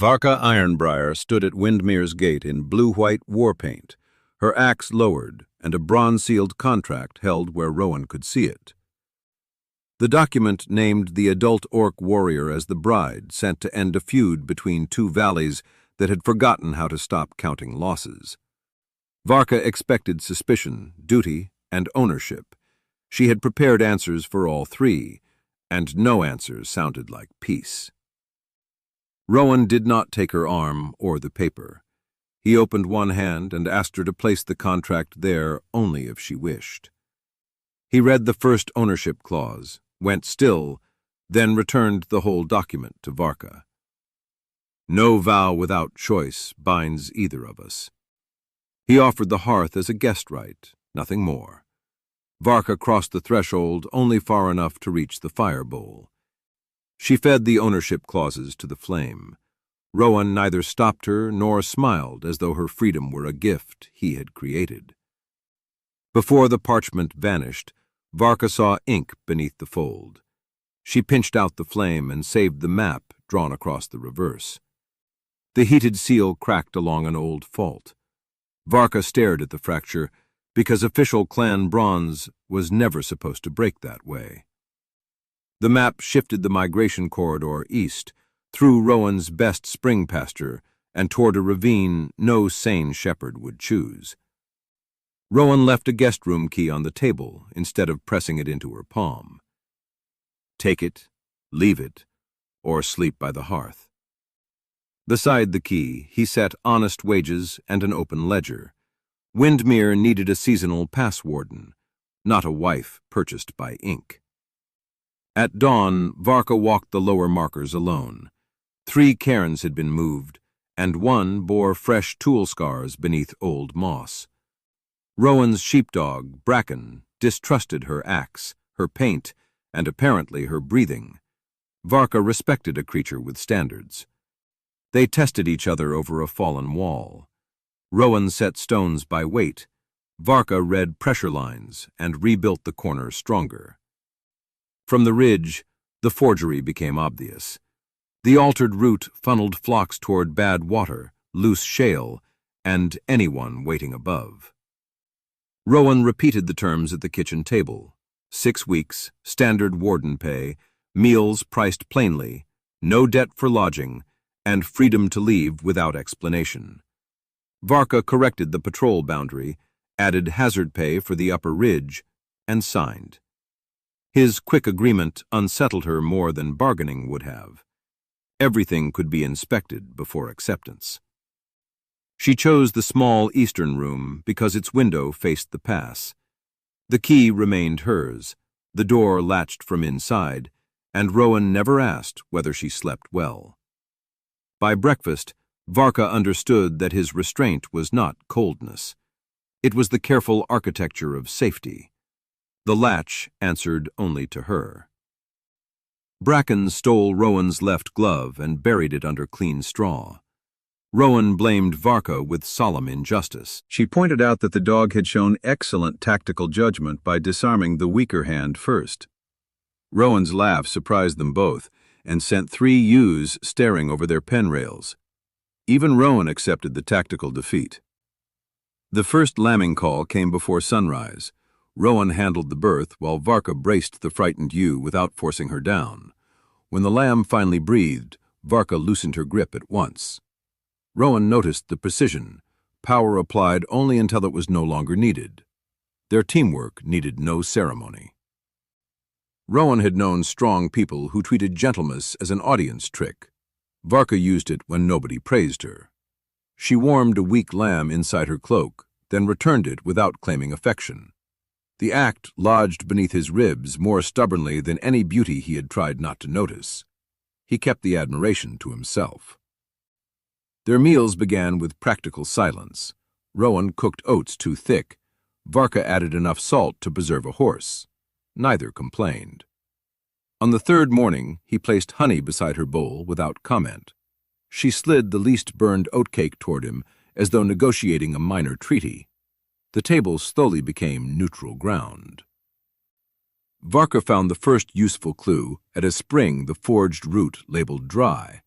Varka Ironbriar stood at Windmere's gate in blue-white war paint, her axe lowered and a bronze-sealed contract held where Rowan could see it. The document named the adult orc warrior as the bride sent to end a feud between two valleys that had forgotten how to stop counting losses. Varka expected suspicion, duty, and ownership. She had prepared answers for all three, and no answers sounded like peace. Rowan did not take her arm or the paper. He opened one hand and asked her to place the contract there only if she wished. He read the first ownership clause, went still, then returned the whole document to Varka. No vow without choice binds either of us. He offered the hearth as a guest right, nothing more. Varka crossed the threshold only far enough to reach the fire bowl. She fed the ownership clauses to the flame. Rowan neither stopped her nor smiled as though her freedom were a gift he had created. Before the parchment vanished, Varka saw ink beneath the fold. She pinched out the flame and saved the map drawn across the reverse. The heated seal cracked along an old fault. Varka stared at the fracture because official clan bronze was never supposed to break that way. The map shifted the migration corridor east, through Rowan's best spring pasture and toward a ravine no sane shepherd would choose. Rowan left a guest room key on the table instead of pressing it into her palm. Take it, leave it, or sleep by the hearth. Beside the key, he set honest wages and an open ledger. Windmere needed a seasonal pass warden, not a wife purchased by ink. At dawn, Varka walked the lower markers alone. 3 cairns had been moved, and one bore fresh tool scars beneath old moss. Rowan's sheepdog, Bracken, distrusted her axe, her paint, and apparently her breathing. Varka respected a creature with standards. They tested each other over a fallen wall. Rowan set stones by weight. Varka read pressure lines and rebuilt the corners stronger. From the ridge, the forgery became obvious. The altered route funneled flocks toward bad water, loose shale, and anyone waiting above. Rowan repeated the terms at the kitchen table. 6 weeks, standard warden pay, meals priced plainly, no debt for lodging, and freedom to leave without explanation. Varka corrected the patrol boundary, added hazard pay for the upper ridge, and signed. His quick agreement unsettled her more than bargaining would have. Everything could be inspected before acceptance. She chose the small eastern room because its window faced the pass. The key remained hers, the door latched from inside, and Rowan never asked whether she slept well. By breakfast, Varka understood that his restraint was not coldness. It was the careful architecture of safety. The latch answered only to her. Bracken stole Rowan's left glove and buried it under clean straw. Rowan blamed Varka with solemn injustice. She pointed out that the dog had shown excellent tactical judgment by disarming the weaker hand first. Rowan's laugh surprised them both and sent 3 ewes staring over their pen rails. Even Rowan accepted the tactical defeat. The first lambing call came before sunrise. Rowan handled the birth while Varka braced the frightened ewe without forcing her down. When the lamb finally breathed, Varka loosened her grip at once. Rowan noticed the precision, power applied only until it was no longer needed. Their teamwork needed no ceremony. Rowan had known strong people who treated gentleness as an audience trick. Varka used it when nobody praised her. She warmed a weak lamb inside her cloak, then returned it without claiming affection. The act lodged beneath his ribs more stubbornly than any beauty he had tried not to notice. He kept the admiration to himself. Their meals began with practical silence. Rowan cooked oats too thick. Varka added enough salt to preserve a horse. Neither complained. On the 3rd morning, he placed honey beside her bowl without comment. She slid the least burned oatcake toward him as though negotiating a minor treaty. The table slowly became neutral ground. Varka found the first useful clue at a spring the forged root labeled dry.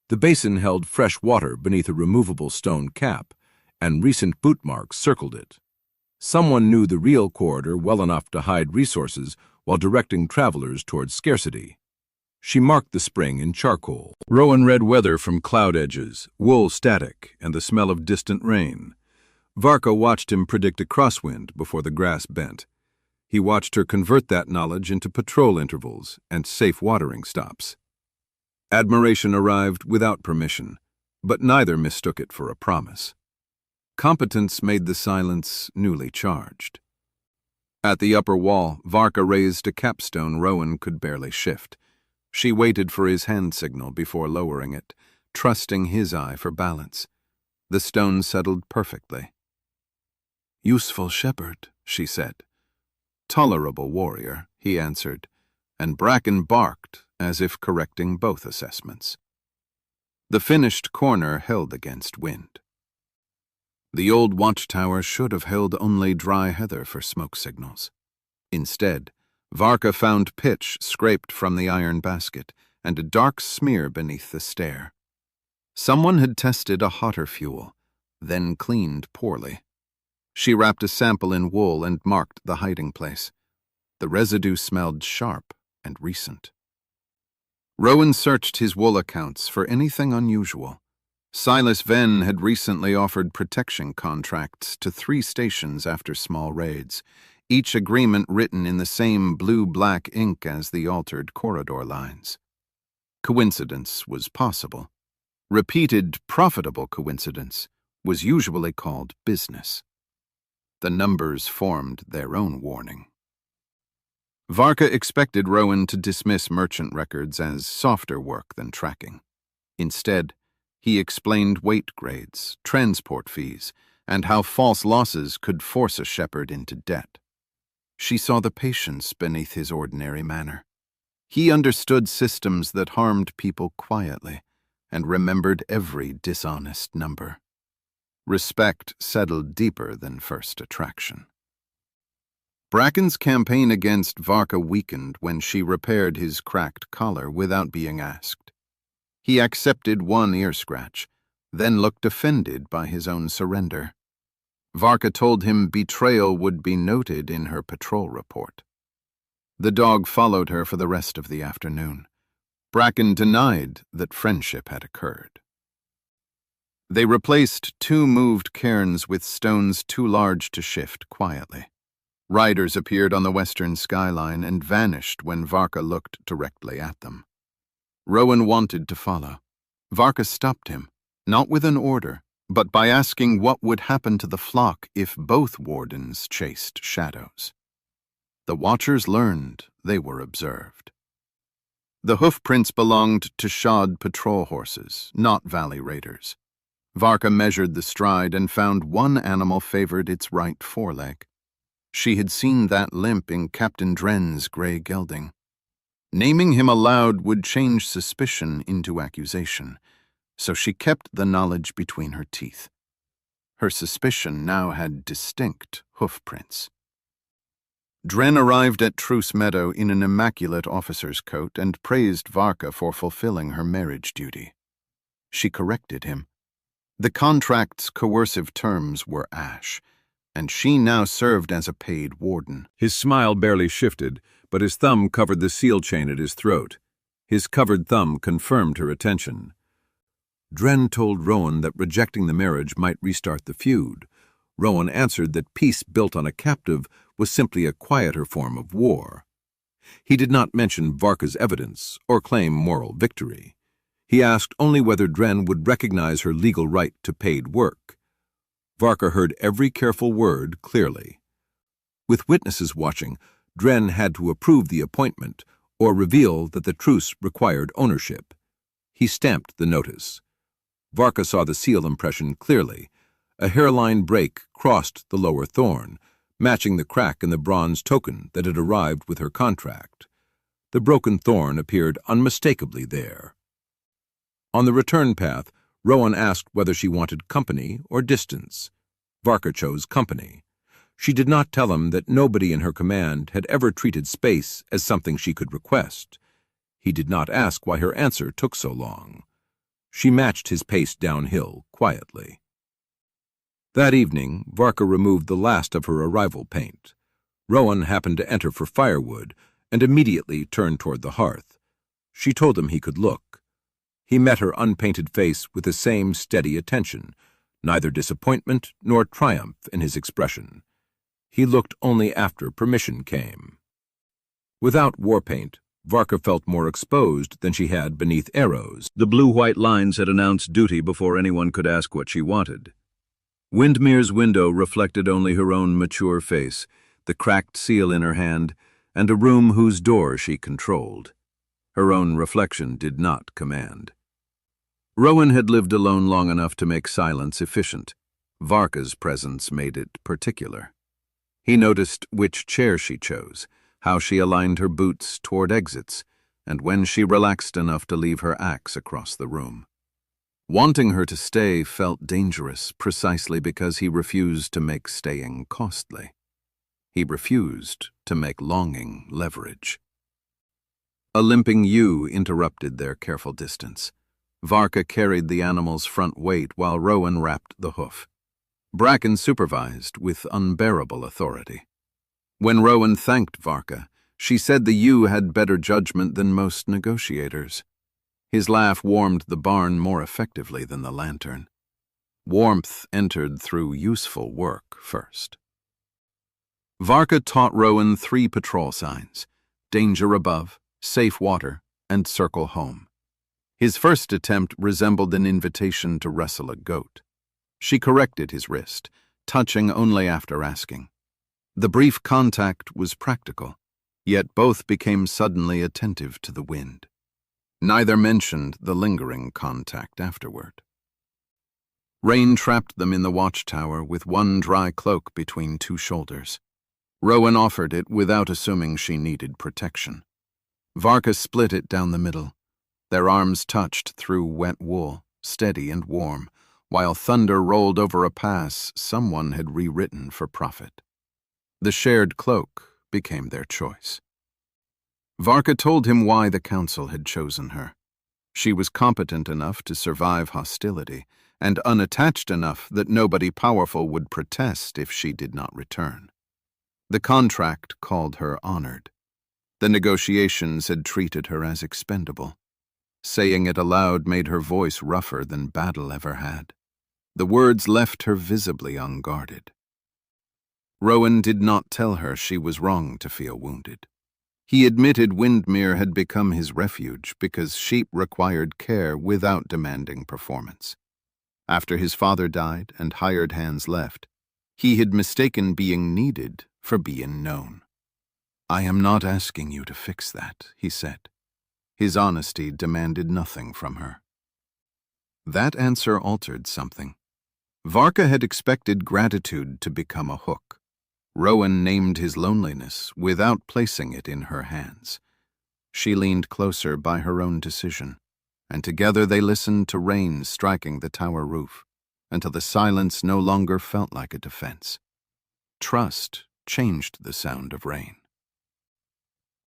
The basin held fresh water beneath a removable stone cap, and recent boot marks circled it. Someone knew the real corridor well enough to hide resources while directing travelers towards scarcity. She marked the spring in charcoal. Rowan read weather from cloud edges, wool static, and the smell of distant rain. Varka watched him predict a crosswind before the grass bent. He watched her convert that knowledge into patrol intervals and safe watering stops. Admiration arrived without permission, but neither mistook it for a promise. Competence made the silence newly charged. At the upper wall, Varka raised a capstone Rowan could barely shift. She waited for his hand signal before lowering it, trusting his eye for balance. The stone settled perfectly. "Useful shepherd," she said. "Tolerable warrior," he answered, and Bracken barked as if correcting both assessments. The finished corner held against wind. The old watchtower should have held only dry heather for smoke signals. Instead, Varka found pitch scraped from the iron basket and a dark smear beneath the stair. Someone had tested a hotter fuel, then cleaned poorly. She wrapped a sample in wool and marked the hiding place. The residue smelled sharp and recent. Rowan searched his wool accounts for anything unusual. Silas Venn had recently offered protection contracts to 3 stations after small raids, each agreement written in the same blue-black ink as the altered corridor lines. Coincidence was possible. Repeated, profitable coincidence was usually called business. The numbers formed their own warning. Varka expected Rowan to dismiss merchant records as softer work than tracking. Instead, he explained weight grades, transport fees, and how false losses could force a shepherd into debt. She saw the patience beneath his ordinary manner. He understood systems that harmed people quietly and remembered every dishonest number. Respect settled deeper than first attraction. Bracken's campaign against Varka weakened when she repaired his cracked collar without being asked. He accepted one ear scratch, then looked offended by his own surrender. Varka told him betrayal would be noted in her patrol report. The dog followed her for the rest of the afternoon. Bracken denied that friendship had occurred. They replaced 2 moved cairns with stones too large to shift quietly. Riders appeared on the western skyline and vanished when Varka looked directly at them. Rowan wanted to follow. Varka stopped him, not with an order, but by asking what would happen to the flock if both wardens chased shadows. The watchers learned they were observed. The hoofprints belonged to shod patrol horses, not valley raiders. Varka measured the stride and found one animal favored its right foreleg. She had seen that limp in Captain Dren's gray gelding. Naming him aloud would change suspicion into accusation, so she kept the knowledge between her teeth. Her suspicion now had distinct hoofprints. Dren arrived at Truce Meadow in an immaculate officer's coat and praised Varka for fulfilling her marriage duty. She corrected him. The contract's coercive terms were ash, and she now served as a paid warden. His smile barely shifted, but his thumb covered the seal chain at his throat. His covered thumb confirmed her attention. Dren told Rowan that rejecting the marriage might restart the feud. Rowan answered that peace built on a captive was simply a quieter form of war. He did not mention Varka's evidence or claim moral victory. He asked only whether Dren would recognize her legal right to paid work. Varka heard every careful word clearly. With witnesses watching, Dren had to approve the appointment or reveal that the truce required ownership. He stamped the notice. Varka saw the seal impression clearly. A hairline break crossed the lower thorn, matching the crack in the bronze token that had arrived with her contract. The broken thorn appeared unmistakably there. On the return path, Rowan asked whether she wanted company or distance. Varka chose company. She did not tell him that nobody in her command had ever treated space as something she could request. He did not ask why her answer took so long. She matched his pace downhill quietly. That evening, Varka removed the last of her arrival paint. Rowan happened to enter for firewood and immediately turned toward the hearth. She told him he could look. He met her unpainted face with the same steady attention, neither disappointment nor triumph in his expression. He looked only after permission came. Without war paint, Varka felt more exposed than she had beneath arrows. The blue-white lines had announced duty before anyone could ask what she wanted. Windmere's window reflected only her own mature face, the cracked seal in her hand, and a room whose door she controlled. Her own reflection did not command. Rowan had lived alone long enough to make silence efficient. Varka's presence made it particular. He noticed which chair she chose, how she aligned her boots toward exits, and when she relaxed enough to leave her axe across the room. Wanting her to stay felt dangerous precisely because he refused to make staying costly. He refused to make longing leverage. A limping ewe interrupted their careful distance. Varka carried the animal's front weight while Rowan wrapped the hoof. Bracken supervised with unbearable authority. When Rowan thanked Varka, she said the ewe had better judgment than most negotiators. His laugh warmed the barn more effectively than the lantern. Warmth entered through useful work first. Varka taught Rowan 3 patrol signs: danger above, safe water, and circle home. His first attempt resembled an invitation to wrestle a goat. She corrected his wrist, touching only after asking. The brief contact was practical, yet both became suddenly attentive to the wind. Neither mentioned the lingering contact afterward. Rain trapped them in the watchtower with one dry cloak between 2 shoulders. Rowan offered it without assuming she needed protection. Varka split it down the middle. Their arms touched through wet wool, steady and warm, while thunder rolled over a pass someone had rewritten for profit. The shared cloak became their choice. Varka told him why the council had chosen her. She was competent enough to survive hostility, and unattached enough that nobody powerful would protest if she did not return. The contract called her honored. The negotiations had treated her as expendable. Saying it aloud made her voice rougher than battle ever had. The words left her visibly unguarded. Rowan did not tell her she was wrong to feel wounded. He admitted Windmere had become his refuge because sheep required care without demanding performance. After his father died and hired hands left, he had mistaken being needed for being known. "I am not asking you to fix that," he said. His honesty demanded nothing from her. That answer altered something. Varka had expected gratitude to become a hook. Rowan named his loneliness without placing it in her hands. She leaned closer by her own decision, and together they listened to rain striking the tower roof, until the silence no longer felt like a defense. Trust changed the sound of rain.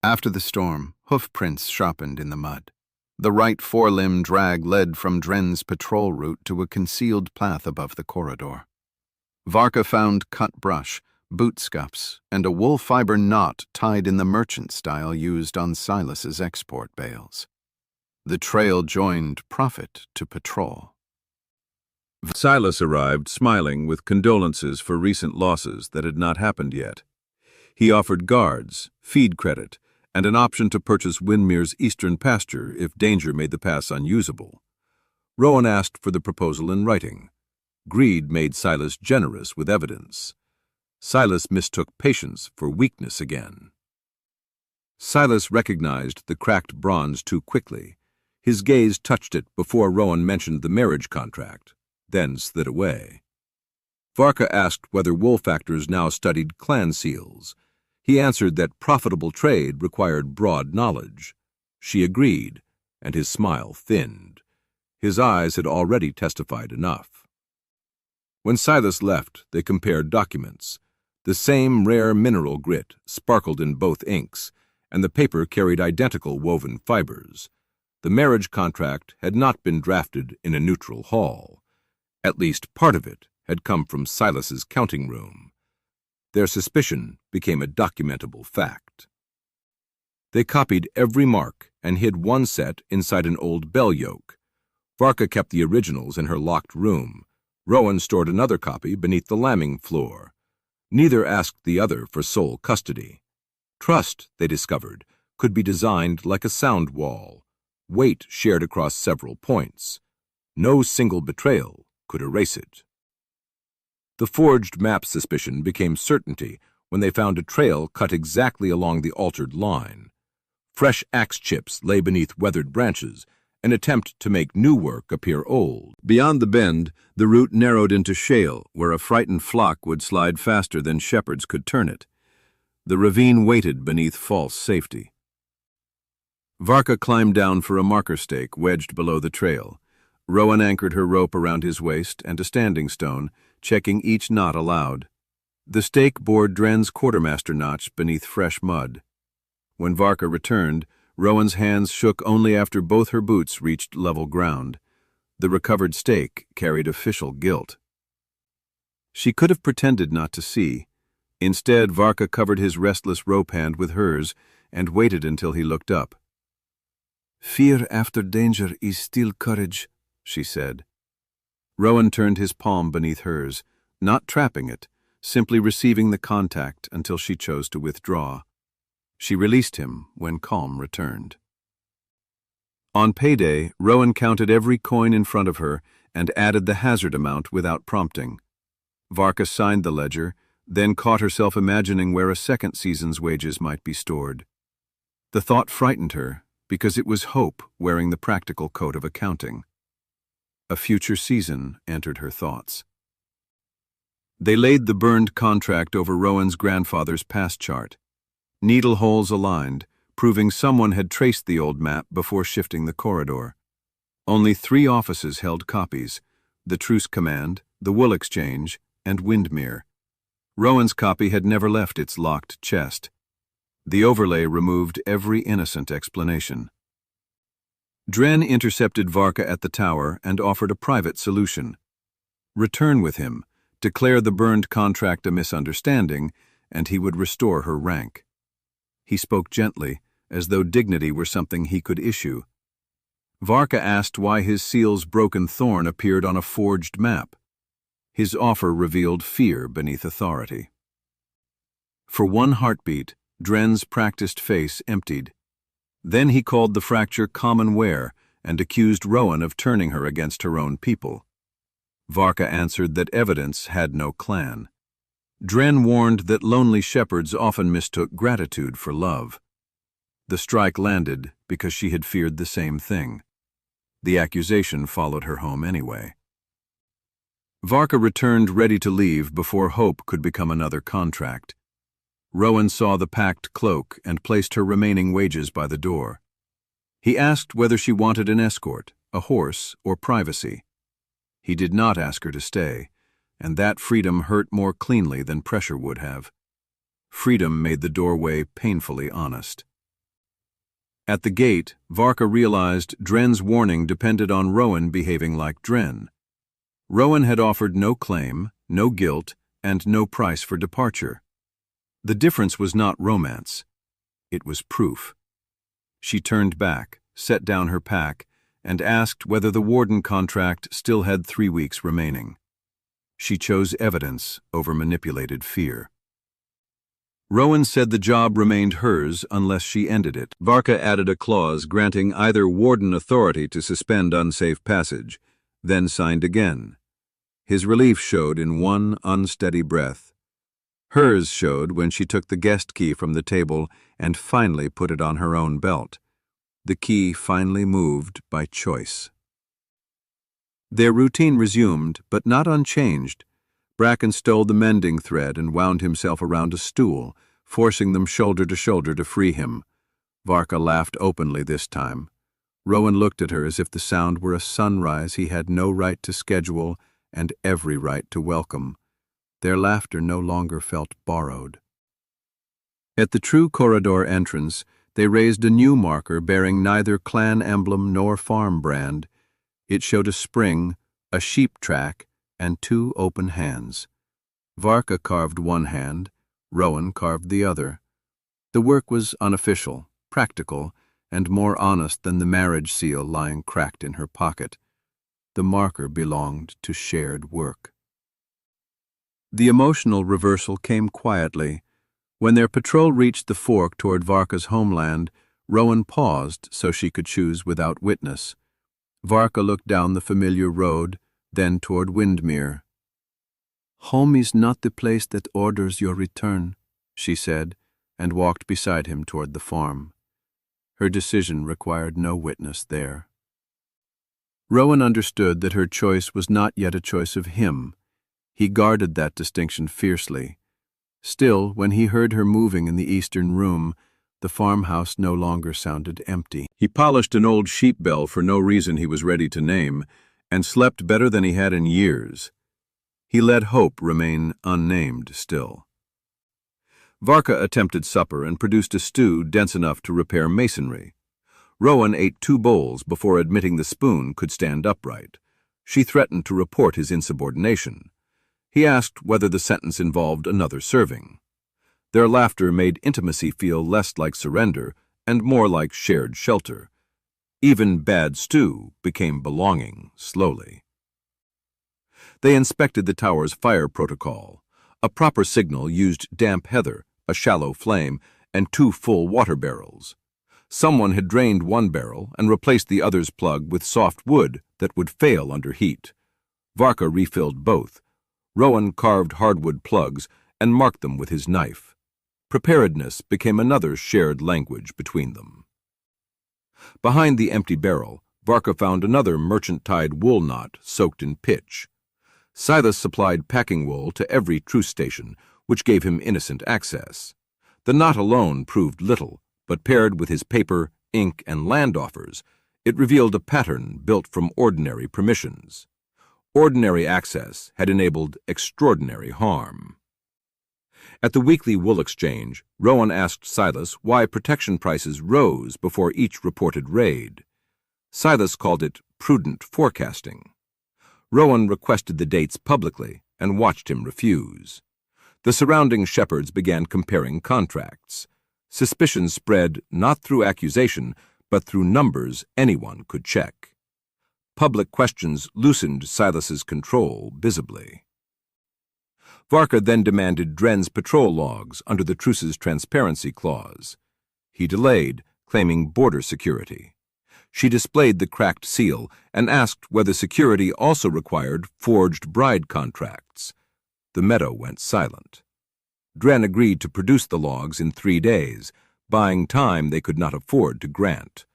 After the storm, hoof prints sharpened in the mud. The right forelimb drag led from Dren's patrol route to a concealed path above the corridor. Varka found cut brush, boot scuffs, and a wool fiber knot tied in the merchant style used on Silas's export bales. The trail joined profit to patrol. Silas arrived smiling with condolences for recent losses that had not happened yet. He offered guards, feed credit, and an option to purchase Windmere's eastern pasture if danger made the pass unusable. Rowan asked for the proposal in writing. Greed made Silas generous with evidence. Silas mistook patience for weakness again. Silas recognized the cracked bronze too quickly. His gaze touched it before Rowan mentioned the marriage contract, then slid away. Varka asked whether woolfactors now studied clan seals. He answered that profitable trade required broad knowledge. She agreed, and his smile thinned. His eyes had already testified enough. When Silas left, they compared documents. The same rare mineral grit sparkled in both inks, and the paper carried identical woven fibers. The marriage contract had not been drafted in a neutral hall. At least part of it had come from Silas's counting room. Their suspicion became a documentable fact. They copied every mark and hid one set inside an old bell yoke. Varka kept the originals in her locked room. Rowan stored another copy beneath the lambing floor. Neither asked the other for sole custody. Trust, they discovered, could be designed like a sound wall, weight shared across several points. No single betrayal could erase it. The forged map suspicion became certainty when they found a trail cut exactly along the altered line. Fresh axe chips lay beneath weathered branches, an attempt to make new work appear old. Beyond the bend, the route narrowed into shale, where a frightened flock would slide faster than shepherds could turn it. The ravine waited beneath false safety. Varka climbed down for a marker stake wedged below the trail. Rowan anchored her rope around his waist and a standing stone, checking each knot aloud. The stake bore Dren's quartermaster notch beneath fresh mud. When Varka returned, Rowan's hands shook only after both her boots reached level ground. The recovered stake carried official guilt. She could have pretended not to see. Instead, Varka covered his restless rope hand with hers and waited until he looked up. "Fear after danger is still courage," she said. Rowan turned his palm beneath hers, not trapping it, simply receiving the contact until she chose to withdraw. She released him when calm returned. On payday, Rowan counted every coin in front of her and added the hazard amount without prompting. Varka signed the ledger, then caught herself imagining where a second season's wages might be stored. The thought frightened her, because it was hope wearing the practical coat of accounting. A future season entered her thoughts. They laid the burned contract over Rowan's grandfather's pass chart. Needle holes aligned, proving someone had traced the old map before shifting the corridor. Only 3 offices held copies: the Truce Command, the Wool Exchange, and Windmere. Rowan's copy had never left its locked chest. The overlay removed every innocent explanation. Dren intercepted Varka at the tower and offered a private solution. Return with him, declare the burned contract a misunderstanding, and he would restore her rank. He spoke gently, as though dignity were something he could issue. Varka asked why his seal's broken thorn appeared on a forged map. His offer revealed fear beneath authority. For one heartbeat, Dren's practiced face emptied. Then he called the fracture common wear and accused Rowan of turning her against her own people. Varka answered that evidence had no clan. Dren warned that lonely shepherds often mistook gratitude for love. The strike landed because she had feared the same thing. The accusation followed her home anyway. Varka returned ready to leave before hope could become another contract. Rowan saw the packed cloak and placed her remaining wages by the door. He asked whether she wanted an escort, a horse, or privacy. He did not ask her to stay, and that freedom hurt more cleanly than pressure would have. Freedom made the doorway painfully honest. At the gate, Varka realized Dren's warning depended on Rowan behaving like Dren. Rowan had offered no claim, no guilt, and no price for departure. The difference was not romance. It was proof. She turned back, set down her pack, and asked whether the warden contract still had 3 weeks remaining. She chose evidence over manipulated fear. Rowan said the job remained hers unless she ended it. Varka added a clause granting either warden authority to suspend unsafe passage, then signed again. His relief showed in one unsteady breath. Hers showed when she took the guest key from the table and finally put it on her own belt. The key finally moved by choice. Their routine resumed, but not unchanged. Bracken stole the mending thread and wound himself around a stool, forcing them shoulder to shoulder to free him. Varka laughed openly this time. Rowan looked at her as if the sound were a sunrise he had no right to schedule and every right to welcome. Their laughter no longer felt borrowed. At the true corridor entrance, they raised a new marker bearing neither clan emblem nor farm brand. It showed a spring, a sheep track, and 2 open hands. Varka carved one hand, Rowan carved the other. The work was unofficial, practical, and more honest than the marriage seal lying cracked in her pocket. The marker belonged to shared work. The emotional reversal came quietly. When their patrol reached the fork toward Varka's homeland, Rowan paused so she could choose without witness. Varka looked down the familiar road, then toward Windmere. "Home is not the place that orders your return," she said, and walked beside him toward the farm. Her decision required no witness there. Rowan understood that her choice was not yet a choice of him. He guarded that distinction fiercely. Still, when he heard her moving in the eastern room, the farmhouse no longer sounded empty. He polished an old sheep bell for no reason he was ready to name, and slept better than he had in years. He let hope remain unnamed still. Varka attempted supper and produced a stew dense enough to repair masonry. Rowan ate 2 bowls before admitting the spoon could stand upright. She threatened to report his insubordination. He asked whether the sentence involved another serving. Their laughter made intimacy feel less like surrender and more like shared shelter. Even bad stew became belonging slowly. They inspected the tower's fire protocol. A proper signal used damp heather, a shallow flame, and 2 full water barrels. Someone had drained one barrel and replaced the other's plug with soft wood that would fail under heat. Varka refilled both. Rowan carved hardwood plugs and marked them with his knife. Preparedness became another shared language between them. Behind the empty barrel, Varka found another merchant-tied wool knot soaked in pitch. Silas supplied packing wool to every truce station, which gave him innocent access. The knot alone proved little, but paired with his paper, ink, and land offers, it revealed a pattern built from ordinary permissions. Ordinary access had enabled extraordinary harm. At the weekly wool exchange, Rowan asked Silas why protection prices rose before each reported raid. Silas called it prudent forecasting. Rowan requested the dates publicly and watched him refuse. The surrounding shepherds began comparing contracts. Suspicion spread not through accusation, but through numbers anyone could check. Public questions loosened Silas's control visibly. Varka then demanded Dren's patrol logs under the truce's transparency clause. He delayed, claiming border security. She displayed the cracked seal and asked whether security also required forged bride contracts. The meadow went silent. Dren agreed to produce the logs in 3 days, buying time they could not afford to grant.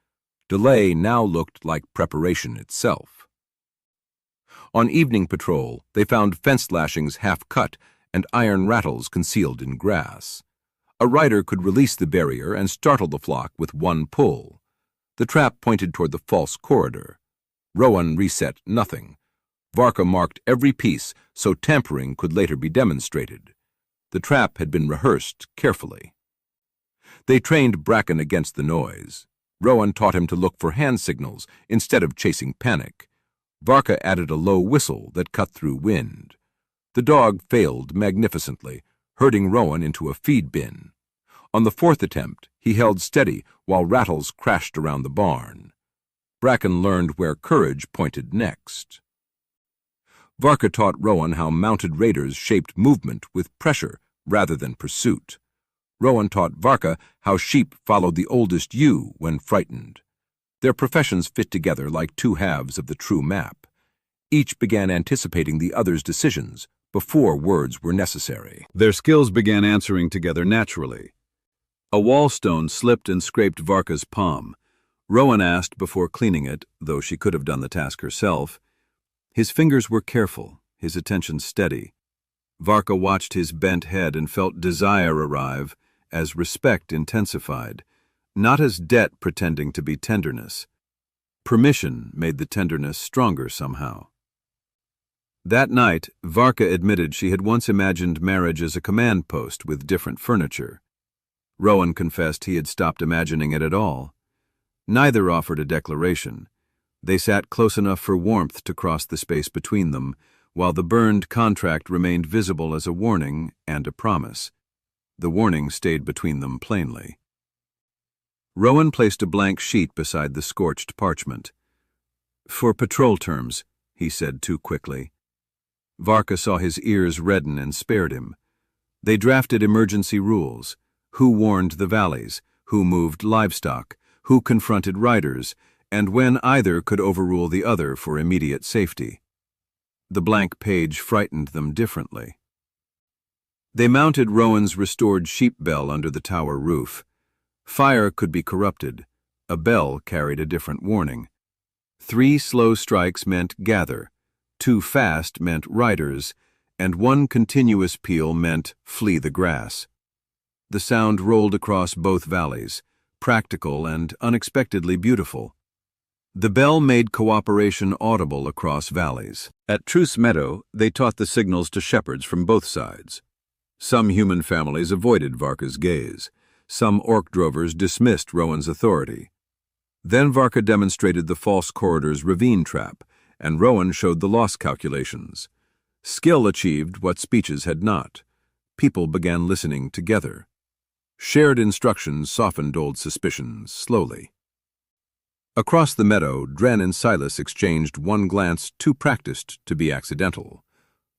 Delay now looked like preparation itself. On evening patrol, they found fence lashings half-cut and iron rattles concealed in grass. A rider could release the barrier and startle the flock with one pull. The trap pointed toward the false corridor. Rowan reset nothing. Varka marked every piece so tampering could later be demonstrated. The trap had been rehearsed carefully. They trained Bracken against the noise. Rowan taught him to look for hand signals instead of chasing panic. Varka added a low whistle that cut through wind. The dog failed magnificently, herding Rowan into a feed bin. On the 4th attempt, he held steady while rattles crashed around the barn. Bracken learned where courage pointed next. Varka taught Rowan how mounted raiders shaped movement with pressure rather than pursuit. Rowan taught Varka how sheep followed the oldest ewe when frightened. Their professions fit together like 2 halves of the true map. Each began anticipating the other's decisions before words were necessary. Their skills began answering together naturally. A wallstone slipped and scraped Varka's palm. Rowan asked before cleaning it, though she could have done the task herself. His fingers were careful, his attention steady. Varka watched his bent head and felt desire arrive as respect intensified, not as debt pretending to be tenderness. Permission made the tenderness stronger somehow. That night, Varka admitted she had once imagined marriage as a command post with different furniture. Rowan confessed he had stopped imagining it at all. Neither offered a declaration. They sat close enough for warmth to cross the space between them, while the burned contract remained visible as a warning and a promise. The warning stayed between them plainly. Rowan placed a blank sheet beside the scorched parchment. "For patrol terms," he said too quickly. Varka saw his ears redden and spared him. They drafted emergency rules: who warned the valleys, who moved livestock, who confronted riders, and when either could overrule the other for immediate safety. The blank page frightened them differently. They mounted Rowan's restored sheep bell under the tower roof. Fire could be corrupted. A bell carried a different warning. 3 slow strikes meant gather, 2 fast meant riders, and 1 continuous peal meant flee the grass. The sound rolled across both valleys, practical and unexpectedly beautiful. The bell made cooperation audible across valleys. At Truce Meadow, they taught the signals to shepherds from both sides. Some human families avoided Varka's gaze. Some orc drovers dismissed Rowan's authority. Then Varka demonstrated the false corridor's ravine trap, and Rowan showed the loss calculations. Skill achieved what speeches had not. People began listening together. Shared instructions softened old suspicions slowly. Across the meadow, Dren and Silas exchanged one glance too practiced to be accidental.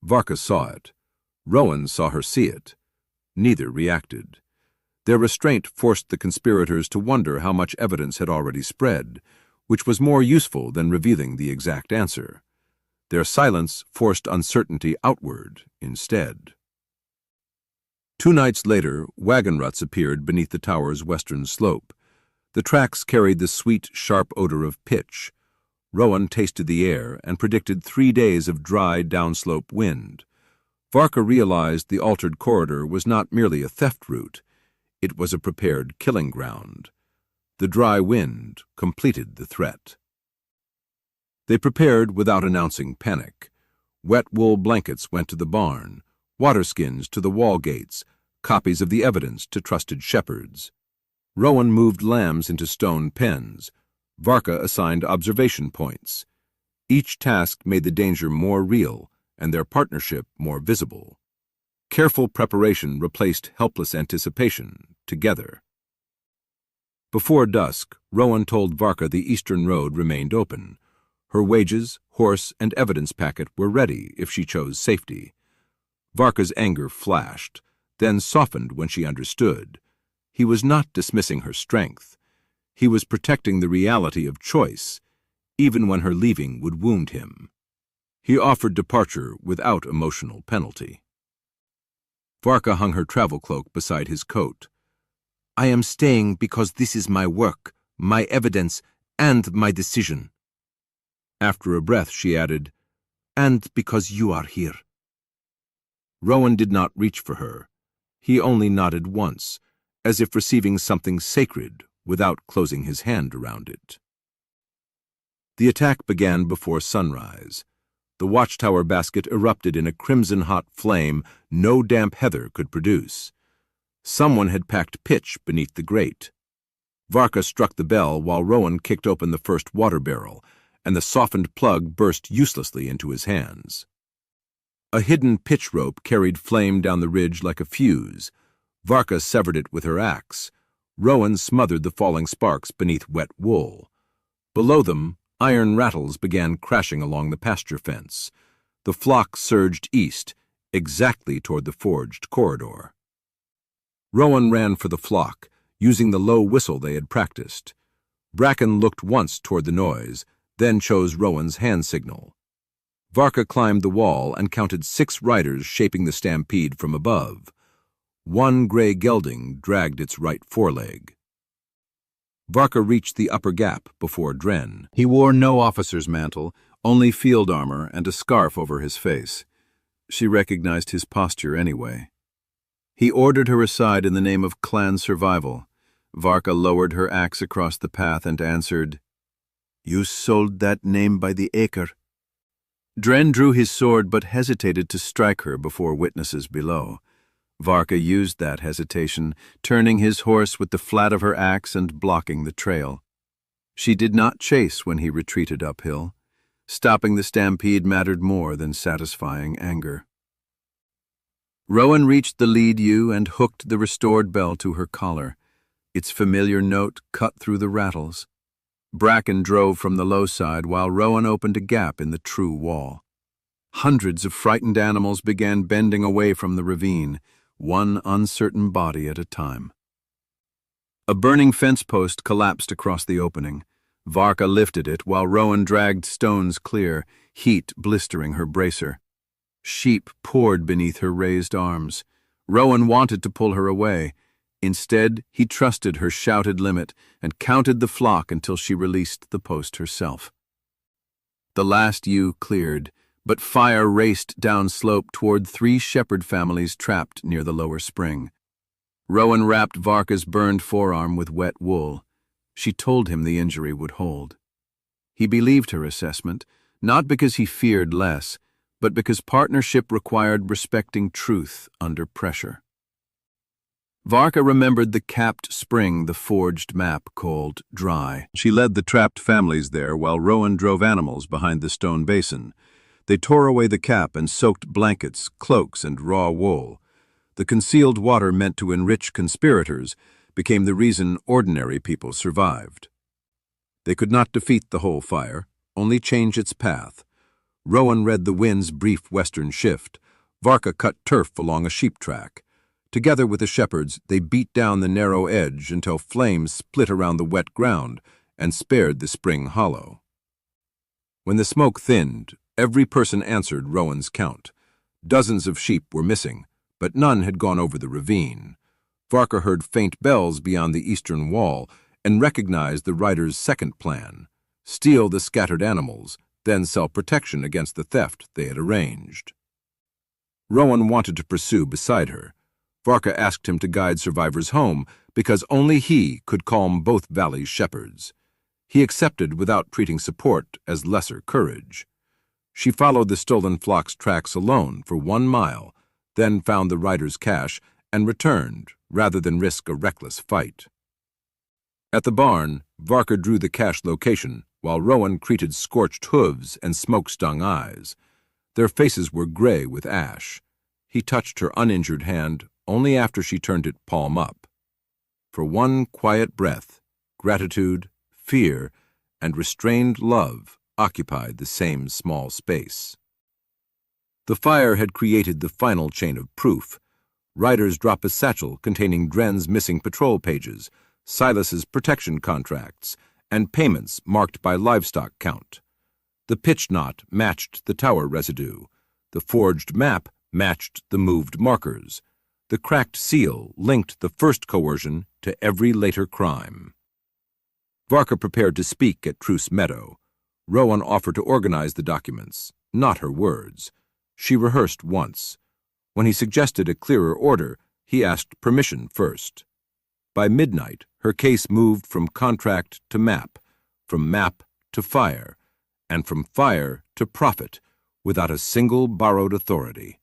Varka saw it. Rowan saw her see it. Neither reacted. Their restraint forced the conspirators to wonder how much evidence had already spread, which was more useful than revealing the exact answer. Their silence forced uncertainty outward instead. 2 nights later, wagon ruts appeared beneath the tower's western slope. The tracks carried the sweet, sharp odor of pitch. Rowan tasted the air and predicted 3 days of dry, downslope wind. Varka realized the altered corridor was not merely a theft route. It was a prepared killing ground. The dry wind completed the threat. They prepared without announcing panic. Wet wool blankets went to the barn, waterskins to the wall gates, copies of the evidence to trusted shepherds. Rowan moved lambs into stone pens. Varka assigned observation points. Each task made the danger more real and their partnership more visible. Careful preparation replaced helpless anticipation together. Before dusk, Rowan told Varka the eastern road remained open. Her wages, horse, and evidence packet were ready if she chose safety. Varka's anger flashed, then softened when she understood. He was not dismissing her strength. He was protecting the reality of choice, even when her leaving would wound him. He offered departure without emotional penalty. Varka hung her travel cloak beside his coat. "I am staying because this is my work, my evidence, and my decision." After a breath, she added, "And because you are here." Rowan did not reach for her. He only nodded once, as if receiving something sacred without closing his hand around it. The attack began before sunrise. The watchtower basket erupted in a crimson-hot flame no damp heather could produce. Someone had packed pitch beneath the grate. Varka struck the bell while Rowan kicked open the first water barrel, and the softened plug burst uselessly into his hands. A hidden pitch rope carried flame down the ridge like a fuse. Varka severed it with her axe. Rowan smothered the falling sparks beneath wet wool. Below them, iron rattles began crashing along the pasture fence. The flock surged east, exactly toward the forged corridor. Rowan ran for the flock, using the low whistle they had practiced. Bracken looked once toward the noise, then chose Rowan's hand signal. Varka climbed the wall and counted 6 riders shaping the stampede from above. 1 gray gelding dragged its right foreleg. Varka reached the upper gap before Dren. He wore no officer's mantle, only field armor and a scarf over his face. She recognized his posture anyway. He ordered her aside in the name of clan survival. Varka lowered her axe across the path and answered, "You sold that name by the acre." Dren drew his sword but hesitated to strike her before witnesses below. Varka used that hesitation, turning his horse with the flat of her axe and blocking the trail. She did not chase when he retreated uphill. Stopping the stampede mattered more than satisfying anger. Rowan reached the lead ewe and hooked the restored bell to her collar. Its familiar note cut through the rattles. Bracken drove from the low side while Rowan opened a gap in the true wall. Hundreds of frightened animals began bending away from the ravine, one uncertain body at a time. A burning fence post collapsed across the opening. Varka lifted it while Rowan dragged stones clear, heat blistering her bracer. Sheep poured beneath her raised arms. Rowan wanted to pull her away. Instead, he trusted her shouted limit and counted the flock until she released the post herself. The last ewe cleared, but fire raced down slope toward 3 shepherd families trapped near the lower spring. Rowan wrapped Varka's burned forearm with wet wool. She told him the injury would hold. He believed her assessment, not because he feared less, but because partnership required respecting truth under pressure. Varka remembered the capped spring the forged map called dry. She led the trapped families there while Rowan drove animals behind the stone basin. They tore away the cap and soaked blankets, cloaks, and raw wool. The concealed water meant to enrich conspirators became the reason ordinary people survived. They could not defeat the whole fire, only change its path. Rowan read the wind's brief western shift. Varka cut turf along a sheep track. Together with the shepherds, they beat down the narrow edge until flames split around the wet ground and spared the spring hollow. When the smoke thinned, every person answered Rowan's count. Dozens of sheep were missing, but none had gone over the ravine. Varka heard faint bells beyond the eastern wall and recognized the rider's second plan: steal the scattered animals, then sell protection against the theft they had arranged. Rowan wanted to pursue beside her. Varka asked him to guide survivors home because only he could calm both valleys' shepherds. He accepted without treating support as lesser courage. She followed the stolen flock's tracks alone for 1 mile, then found the rider's cache and returned rather than risk a reckless fight. At the barn, Varka drew the cache location while Rowan greeted scorched hooves and smoke-stung eyes. Their faces were gray with ash. He touched her uninjured hand only after she turned it palm up. For one quiet breath, gratitude, fear, and restrained love occupied the same small space. The fire had created the final chain of proof. Riders drop a satchel containing Dren's missing patrol pages, Silas's protection contracts, and payments marked by livestock count. The pitch knot matched the tower residue. The forged map matched the moved markers. The cracked seal linked the first coercion to every later crime. Varka prepared to speak at Truce Meadow. Rowan offered to organize the documents, not her words. She rehearsed once. When he suggested a clearer order, he asked permission first. By midnight, her case moved from contract to map, from map to fire, and from fire to profit, without a single borrowed authority.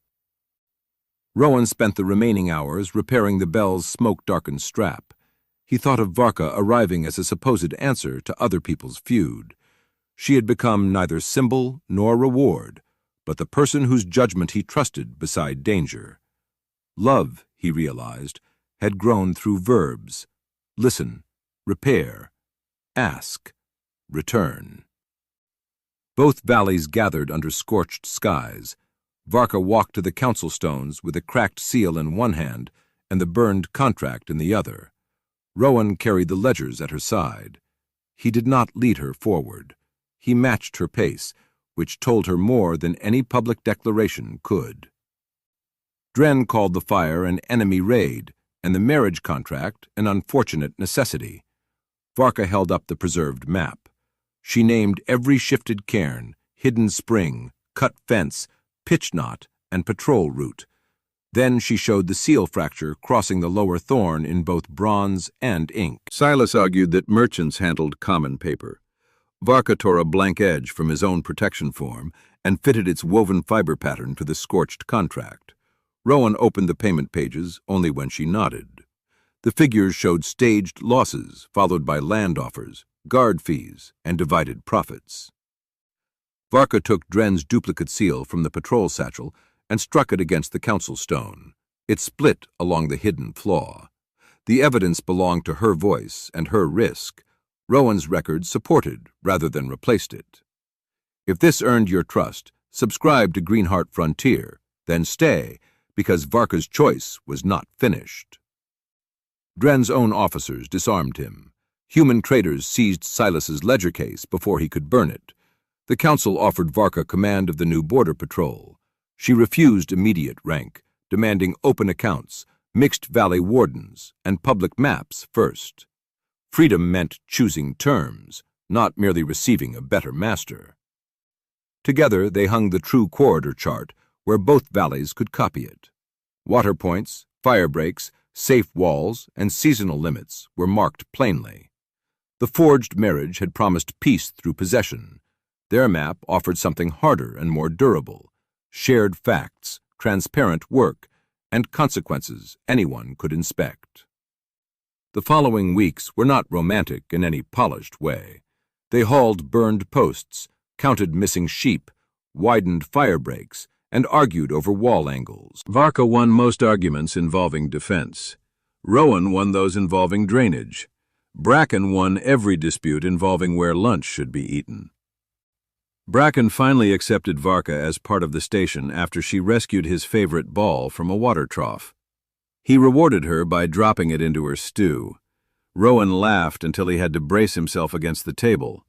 Rowan spent the remaining hours repairing the bell's smoke-darkened strap. He thought of Varka arriving as a supposed answer to other people's feud. She had become neither symbol nor reward, but the person whose judgment he trusted beside danger. Love, he realized, had grown through verbs: listen, repair, ask, return. Both valleys gathered under scorched skies. Varka walked to the council stones with a cracked seal in one hand and the burned contract in the other. Rowan carried the ledgers at her side. He did not lead her forward. He matched her pace, which told her more than any public declaration could. Dren called the fire an enemy raid, and the marriage contract an unfortunate necessity. Varka held up the preserved map. She named every shifted cairn, hidden spring, cut fence, pitch knot, and patrol route. Then she showed the seal fracture crossing the lower thorn in both bronze and ink. Silas argued that merchants handled common paper. Varka tore a blank edge from his own protection form and fitted its woven fiber pattern to the scorched contract. Rowan opened the payment pages only when she nodded. The figures showed staged losses, followed by land offers, guard fees, and divided profits. Varka took Dren's duplicate seal from the patrol satchel and struck it against the council stone. It split along the hidden flaw. The evidence belonged to her voice and her risk. Rowan's record supported rather than replaced it. If this earned your trust, subscribe to Greenheart Frontier, then stay, because Varka's choice was not finished. Dren's own officers disarmed him. Human traders seized Silas's ledger case before he could burn it. The council offered Varka command of the new border patrol. She refused immediate rank, demanding open accounts, mixed valley wardens, and public maps first. Freedom meant choosing terms, not merely receiving a better master. Together they hung the true corridor chart where both valleys could copy it. Water points, fire breaks, safe walls, and seasonal limits were marked plainly. The forged marriage had promised peace through possession. Their map offered something harder and more durable: shared facts, transparent work, and consequences anyone could inspect. The following weeks were not romantic in any polished way. They hauled burned posts, counted missing sheep, widened fire breaks, and argued over wall angles. Varka won most arguments involving defense. Rowan won those involving drainage. Bracken won every dispute involving where lunch should be eaten. Bracken finally accepted Varka as part of the station after she rescued his favorite ball from a water trough. He rewarded her by dropping it into her stew. Rowan laughed until he had to brace himself against the table.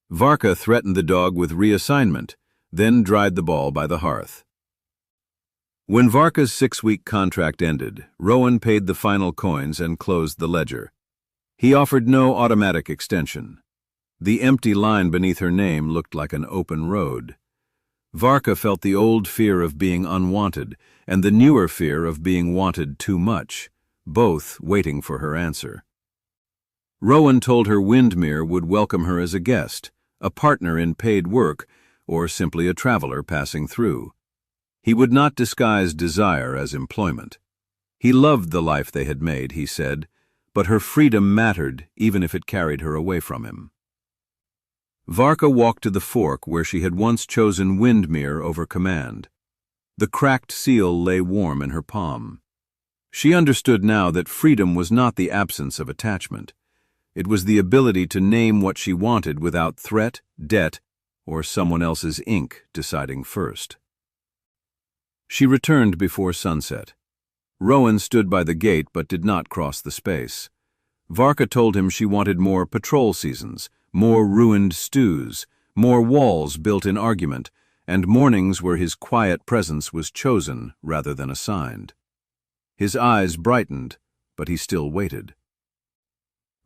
Varka threatened the dog with reassignment, then dried the ball by the hearth. When Varka's 6-week contract ended, Rowan paid the final coins and closed the ledger. He offered no automatic extension. The empty line beneath her name looked like an open road. Varka felt the old fear of being unwanted and the newer fear of being wanted too much, both waiting for her answer. Rowan told her Windmere would welcome her as a guest, a partner in paid work, or simply a traveler passing through. He would not disguise desire as employment. He loved the life they had made, he said, but her freedom mattered even if it carried her away from him. Varka walked to the fork where she had once chosen Windmere over command. The cracked seal lay warm in her palm. She understood now that freedom was not the absence of attachment. It was the ability to name what she wanted without threat, debt, or someone else's ink deciding first. She returned before sunset. Rowan stood by the gate but did not cross the space. Varka told him she wanted more patrol seasons, more ruined stews, more walls built in argument, and mornings where his quiet presence was chosen rather than assigned. His eyes brightened, but he still waited.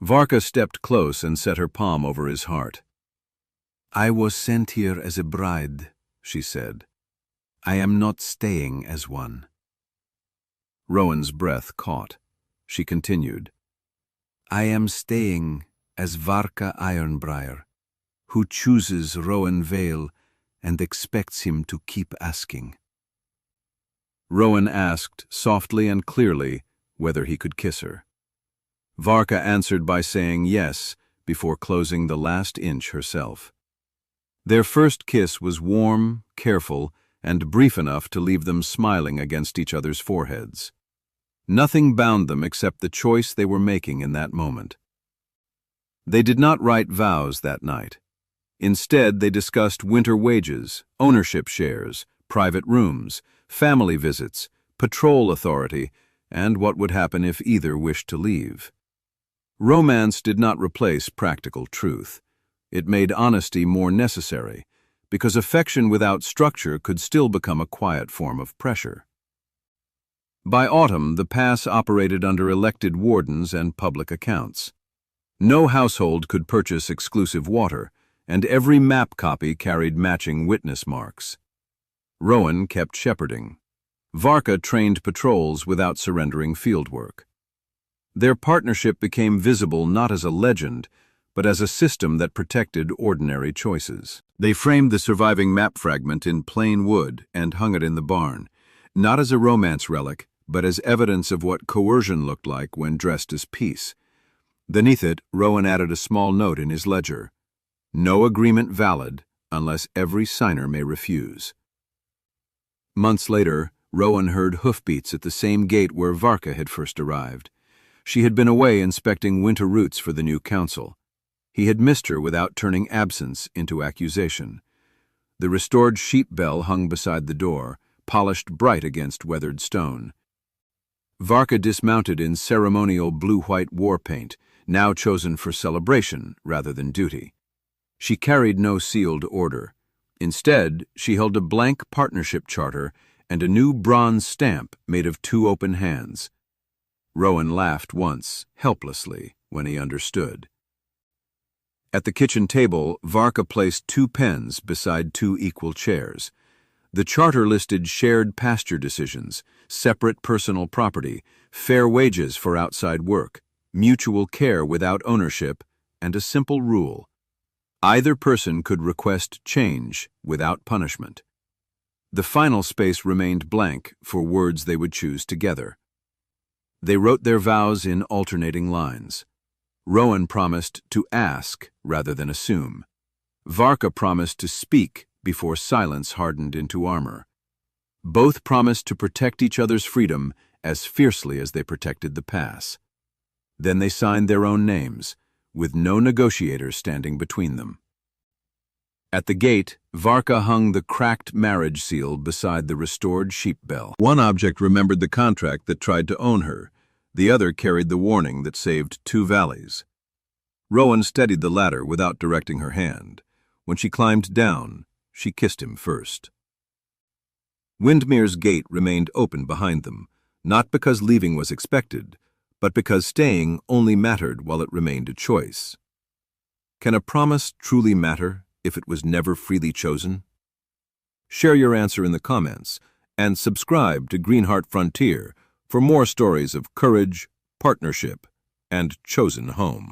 Varka stepped close and set her palm over his heart. "I was sent here as a bride," she said. "I am not staying as one." Rowan's breath caught. She continued, "I am staying as Varka Ironbriar, who chooses Rowan Vale and expects him to keep asking." Rowan asked, softly and clearly, whether he could kiss her. Varka answered by saying yes before closing the last inch herself. Their first kiss was warm, careful, and brief enough to leave them smiling against each other's foreheads. Nothing bound them except the choice they were making in that moment. They did not write vows that night. Instead, they discussed winter wages, ownership shares, private rooms, family visits, patrol authority, and what would happen if either wished to leave. Romance did not replace practical truth. It made honesty more necessary, because affection without structure could still become a quiet form of pressure. By autumn, the pass operated under elected wardens and public accounts. No household could purchase exclusive water, and every map copy carried matching witness marks. Rowan kept shepherding. Varka trained patrols without surrendering fieldwork. Their partnership became visible not as a legend, but as a system that protected ordinary choices. They framed the surviving map fragment in plain wood and hung it in the barn. not as a romance relic, but as evidence of what coercion looked like when dressed as peace. Beneath it, Rowan added a small note in his ledger: "No agreement valid unless every signer may refuse." Months later, Rowan heard hoofbeats at the same gate where Varka had first arrived. She had been away inspecting winter roots for the new council. He had missed her without turning absence into accusation. The restored sheep bell hung beside the door, polished bright against weathered stone. Varka dismounted in ceremonial blue-white war paint, now chosen for celebration rather than duty. She carried no sealed order. Instead, she held a blank partnership charter and a new bronze stamp made of 2 open hands. Rowan laughed once, helplessly, when he understood. At the kitchen table, Varka placed 2 pens beside 2 equal chairs. The charter listed shared pasture decisions, separate personal property, fair wages for outside work, mutual care without ownership, and a simple rule: either person could request change without punishment. The final space remained blank for words they would choose together. They wrote their vows in alternating lines. Rowan promised to ask rather than assume. Varka promised to speak before silence hardened into armor. Both promised to protect each other's freedom as fiercely as they protected the pass. Then they signed their own names, with no negotiators standing between them. At the gate, Varka hung the cracked marriage seal beside the restored sheep bell. One object remembered the contract that tried to own her. The other carried the warning that saved 2 valleys. Rowan steadied the latter without directing her hand. When she climbed down, she kissed him first. Windmere's gate remained open behind them, not because leaving was expected, but because staying only mattered while it remained a choice. Can a promise truly matter if it was never freely chosen? Share your answer in the comments, and subscribe to Greenheart Frontier for more stories of courage, partnership, and chosen home.